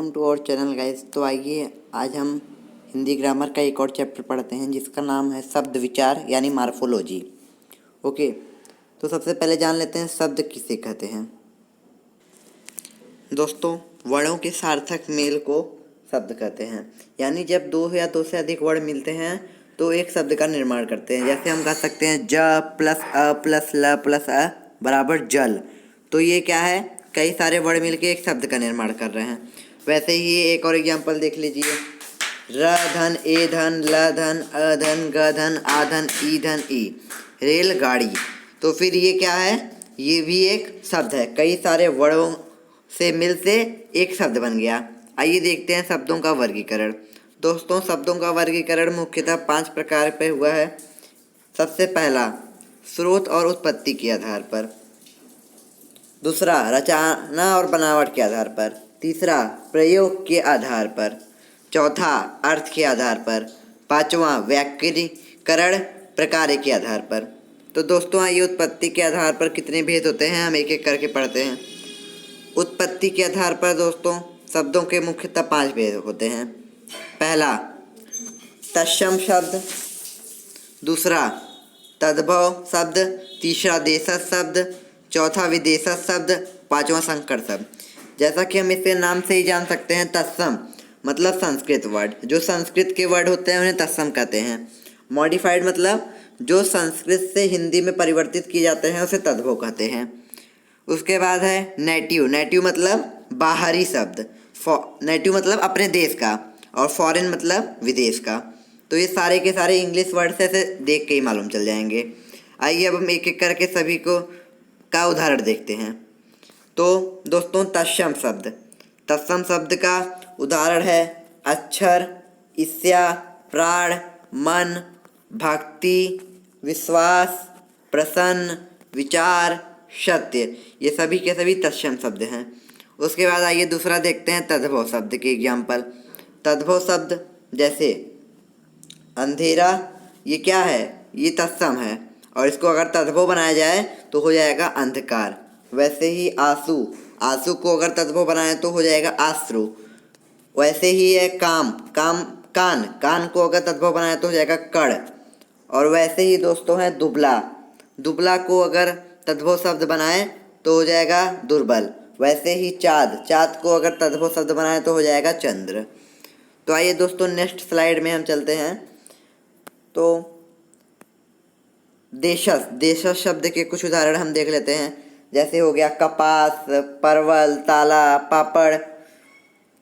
Welcome to our channel guys. तो आइए आज हम हिंदी ग्रामर का एक और चैप्टर पढ़ते हैं जिसका नाम है शब्द विचार यानी मार्फोलॉजी। ओके, तो सबसे पहले जान लेते हैं शब्द किसे कहते हैं। दोस्तों, वर्णों के सार्थक मेल को शब्द कहते हैं, यानी जब दो या दो से अधिक वर्ण मिलते हैं तो एक शब्द का निर्माण करते हैं। जैसे हम कह सकते हैं ज प्लस अ प्लस ल प्लस अ बराबर जल। तो ये क्या है, कई सारे वर्ण मिलके एक शब्द का निर्माण कर रहे हैं। वैसे ही एक और एग्जांपल देख लीजिए, र धन ए धन ल धन अ धन ग धन आ धन ई धन ई, रेलगाड़ी। तो फिर ये क्या है, ये भी एक शब्द है, कई सारे वर्णों से मिल से एक शब्द बन गया। आइए देखते हैं शब्दों का वर्गीकरण। दोस्तों, शब्दों का वर्गीकरण मुख्यतः 5 प्रकार पे हुआ है। सबसे पहला, स्रोत और उत्पत्ति के आधार पर। दूसरा, रचना और बनावट के आधार पर। तीसरा, प्रयोग के आधार पर। चौथा, अर्थ के आधार पर। पांचवा, व्याकरणीकरण प्रकार के आधार पर। तो दोस्तों, आइए उत्पत्ति के आधार पर कितने भेद होते हैं हम एक एक करके पढ़ते हैं। उत्पत्ति के आधार पर दोस्तों शब्दों के मुख्यतः 5 भेद होते हैं। पहला, तत्सम शब्द। दूसरा, तद्भव शब्द। तीसरा, देशज शब्द। चौथा, विदेशज शब्द। पांचवा, संकर शब्द। जैसा कि हम इसके नाम से ही जान सकते हैं, तत्सम मतलब संस्कृत वर्ड, जो संस्कृत के वर्ड होते हैं उन्हें तत्सम कहते हैं। मॉडिफाइड मतलब जो संस्कृत से हिंदी में परिवर्तित किए जाते हैं उसे तद्भव कहते हैं। उसके बाद है नेटिव। नेटिव मतलब बाहरी शब्द, नेटिव मतलब अपने देश का, और फॉरेन मतलब विदेश का। तो ये सारे के सारे इंग्लिश वर्ड से देख के ही मालूम चल जाएंगे। आइए अब हम एक एक करके सभी को का उदाहरण देखते हैं। तो दोस्तों, तत्सम शब्द। तत्सम शब्द का उदाहरण है अक्षर, ईर्ष्या, प्राण, मन, भक्ति, विश्वास, प्रसन्न, विचार, सत्य। ये सभी के सभी तत्सम शब्द हैं। उसके बाद आइए दूसरा देखते हैं तद्भव शब्द के एग्जाम्पल। तद्भव शब्द जैसे अंधेरा, ये क्या है, ये तत्सम है, और इसको अगर तद्भव बनाया जाए तो हो जाएगा अंधकार। वैसे ही आंसू, आंसू को अगर तद्भव बनाए तो हो जाएगा आश्रु। वैसे ही है काम, कान, कान को अगर तद्भव बनाए तो हो जाएगा कड़। और वैसे ही दोस्तों है दुबला, दुबला को अगर तद्भव शब्द बनाए तो हो जाएगा दुर्बल। वैसे ही चाँद, चाँद को अगर तद्भव शब्द बनाए तो हो जाएगा चंद्र। तो आइए दोस्तों नेक्स्ट स्लाइड में हम चलते हैं। तो देशज, देशज शब्द के कुछ उदाहरण हम देख लेते हैं। जैसे हो गया कपास, परवल, ताला, पापड़,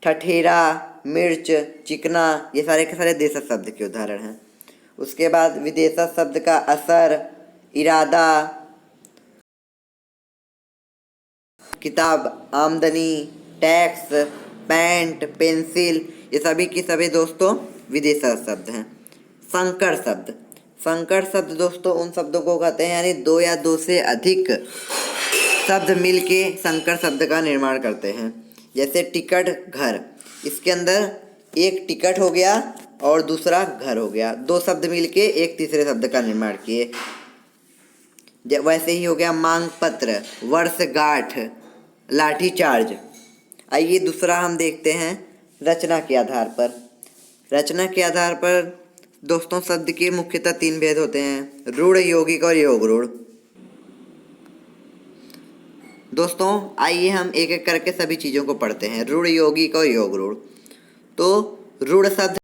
ठठेरा, मिर्च, चिकना, ये सारे के सारे देशज शब्द के उदाहरण हैं। उसके बाद विदेशज शब्द का असर, इरादा, किताब, आमदनी, टैक्स, पैंट, पेंसिल, ये सभी के सभी दोस्तों विदेशज शब्द हैं। संकर शब्द। संकर शब्द दोस्तों उन शब्दों को कहते हैं यानी दो या दो से अधिक शब्द मिलके संकर शब्द का निर्माण करते हैं। जैसे टिकट, घर, इसके अंदर एक टिकट हो गया और दूसरा घर हो गया, दो शब्द मिलके एक तीसरे शब्द का निर्माण किए। वैसे ही हो गया मांग पत्र, वर्षगांठ, लाठी चार्ज। आइए दूसरा हम देखते हैं रचना के आधार पर। रचना के आधार पर दोस्तों शब्द के मुख्यतः 3 भेद होते हैं, रूढ़, यौगिक और योग रूढ़। दोस्तों आइए हम एक एक करके सभी चीज़ों को पढ़ते हैं, रूढ़, यौगिक और योग रूढ़। तो रूढ़ शब्द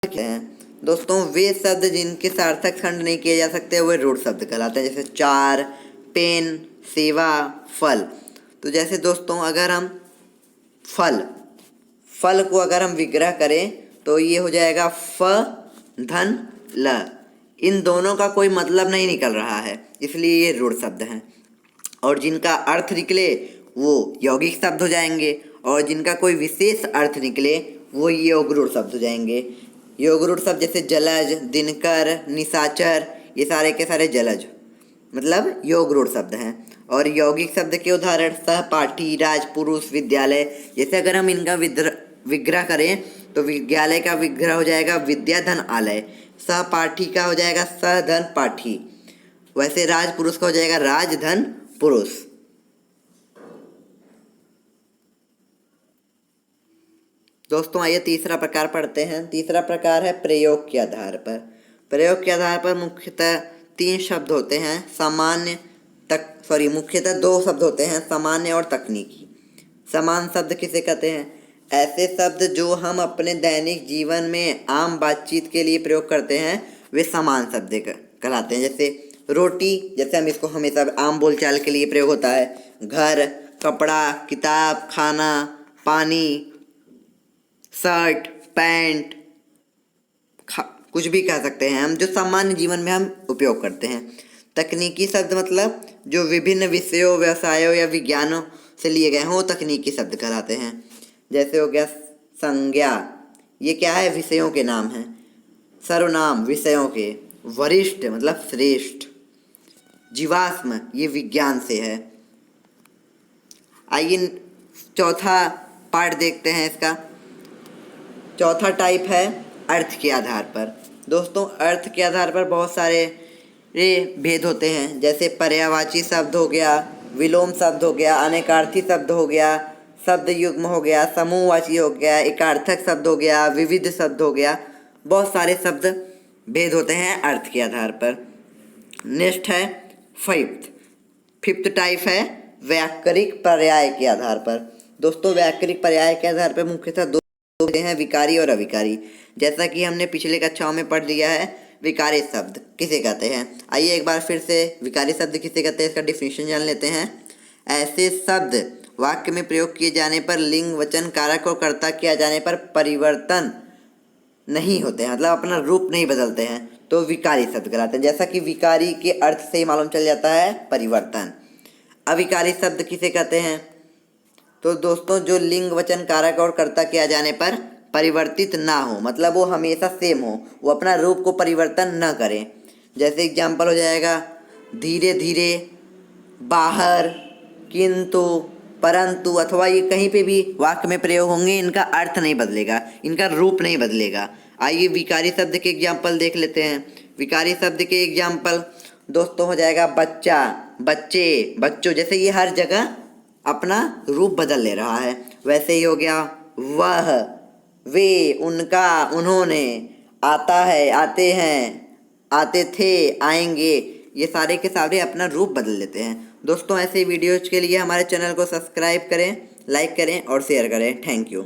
क्या हैं दोस्तों, वे शब्द जिनके सार्थक खंड नहीं किए जा सकते वे रूढ़ शब्द कहलाते हैं। जैसे चार, पेन, सेवा, फल। तो जैसे दोस्तों अगर हम फल, फल को अगर हम विग्रह करें तो ये हो जाएगा फ धन ल। इन दोनों का कोई मतलब नहीं निकल रहा है, इसलिए ये रूढ़ शब्द हैं। और जिनका अर्थ निकले वो यौगिक शब्द हो जाएंगे, और जिनका कोई विशेष अर्थ निकले वो योग रूढ़ शब्द हो जाएंगे। योग रूढ़ शब्द जैसे जलज, दिनकर, निशाचर, ये सारे के सारे जलज मतलब योग रूढ़ शब्द हैं। और यौगिक शब्द के उदाहरण सहपाठी, राजपुरुष, विद्यालय। जैसे अगर हम इनका विग्रह करें तो विद्यालय का विग्रह हो जाएगा विद्या धन आलय, सहपाठी का हो जाएगा सह धन पाठी, वैसे राजपुरुष का हो जाएगा राज धन पुरुष। दोस्तों आइए तीसरा प्रकार पढ़ते हैं। तीसरा प्रकार है प्रयोग के आधार पर। प्रयोग के आधार पर मुख्यतः तीन शब्द होते हैं, मुख्यतः दो शब्द होते हैं, सामान्य और तकनीकी। समान शब्द किसे कहते हैं? ऐसे शब्द जो हम अपने दैनिक जीवन में आम बातचीत के लिए प्रयोग करते हैं वे समान शब्द कहलाते हैं। जैसे रोटी, जैसे हम इसको हमेशा आम बोलचाल के लिए प्रयोग होता है। घर, कपड़ा, किताब, खाना, पानी, शर्ट, पैंट, कुछ भी कह सकते हैं हम, जो सामान्य जीवन में हम उपयोग करते हैं। तकनीकी शब्द मतलब जो विभिन्न विषयों, व्यवसायों या विज्ञानों से लिए गए हों, तकनीकी शब्द कहलाते हैं। जैसे हो गया संज्ञा, ये क्या है? विषयों के नाम हैं। सर्वनाम, विषयों के। वरिष्ठ मतलब श्रेष्ठ। जीवाश्म, ये विज्ञान से है। आइए चौथा पार्ट देखते हैं इसका। चौथा टाइप है अर्थ के आधार पर। दोस्तों अर्थ के आधार पर बहुत सारे भेद होते हैं। जैसे पर्यायवाची शब्द हो गया, विलोम शब्द हो गया, अनेकार्थी शब्द हो गया, शब्द युग्म हो गया, समूहवाची हो गया, एकार्थक शब्द हो गया, विविध शब्द हो गया। बहुत सारे शब्द भेद होते हैं अर्थ के आधार पर। नेक्स्ट है फिफ्थ टाइप है व्याकरणिक पर्याय के आधार पर। दोस्तों व्याकरणिक पर्याय के आधार पर मुख्यतः दो होते हैं, विकारी और अविकारी। जैसा कि हमने पिछले कक्षाओं में पढ़ लिया है, विकारी शब्द किसे कहते हैं। आइए एक बार फिर से विकारी शब्द किसे कहते हैं इसका डिफिनेशन जान लेते हैं। ऐसे शब्द वाक्य में प्रयोग किए जाने पर लिंग, वचन, कारक और कर्ता किया जाने पर परिवर्तन नहीं होते हैं, मतलब अपना रूप नहीं बदलते हैं, तो विकारी शब्द कहलाते हैं। जैसा कि विकारी के अर्थ से ही मालूम चल जाता है परिवर्तन। अविकारी शब्द किसे कहते हैं? तो दोस्तों जो लिंग, वचन, कारक और कर्ता किया जाने पर परिवर्तित ना हो, मतलब वो हमेशा सेम हो, वो अपना रूप को परिवर्तन न करें। जैसे एग्जाम्पल हो जाएगा धीरे धीरे, बाहर, किंतु, परंतु, अथवा ये कहीं पे भी वाक्य में प्रयोग होंगे, इनका अर्थ नहीं बदलेगा, इनका रूप नहीं बदलेगा। आइए विकारी शब्द के एग्जाम्पल देख लेते हैं। विकारी शब्द के एग्जाम्पल दोस्तों हो जाएगा बच्चा, बच्चे, बच्चों। जैसे ये हर जगह अपना रूप बदल ले रहा है, वैसे ही हो गया वह, वे, उनका, उन्होंने, आता है, आते हैं, आते थे, आएंगे। ये सारे के सारे अपना रूप बदल लेते हैं। दोस्तों ऐसे वीडियोज़ के लिए हमारे चैनल को सब्सक्राइब करें, लाइक करें और शेयर करें। Thank you.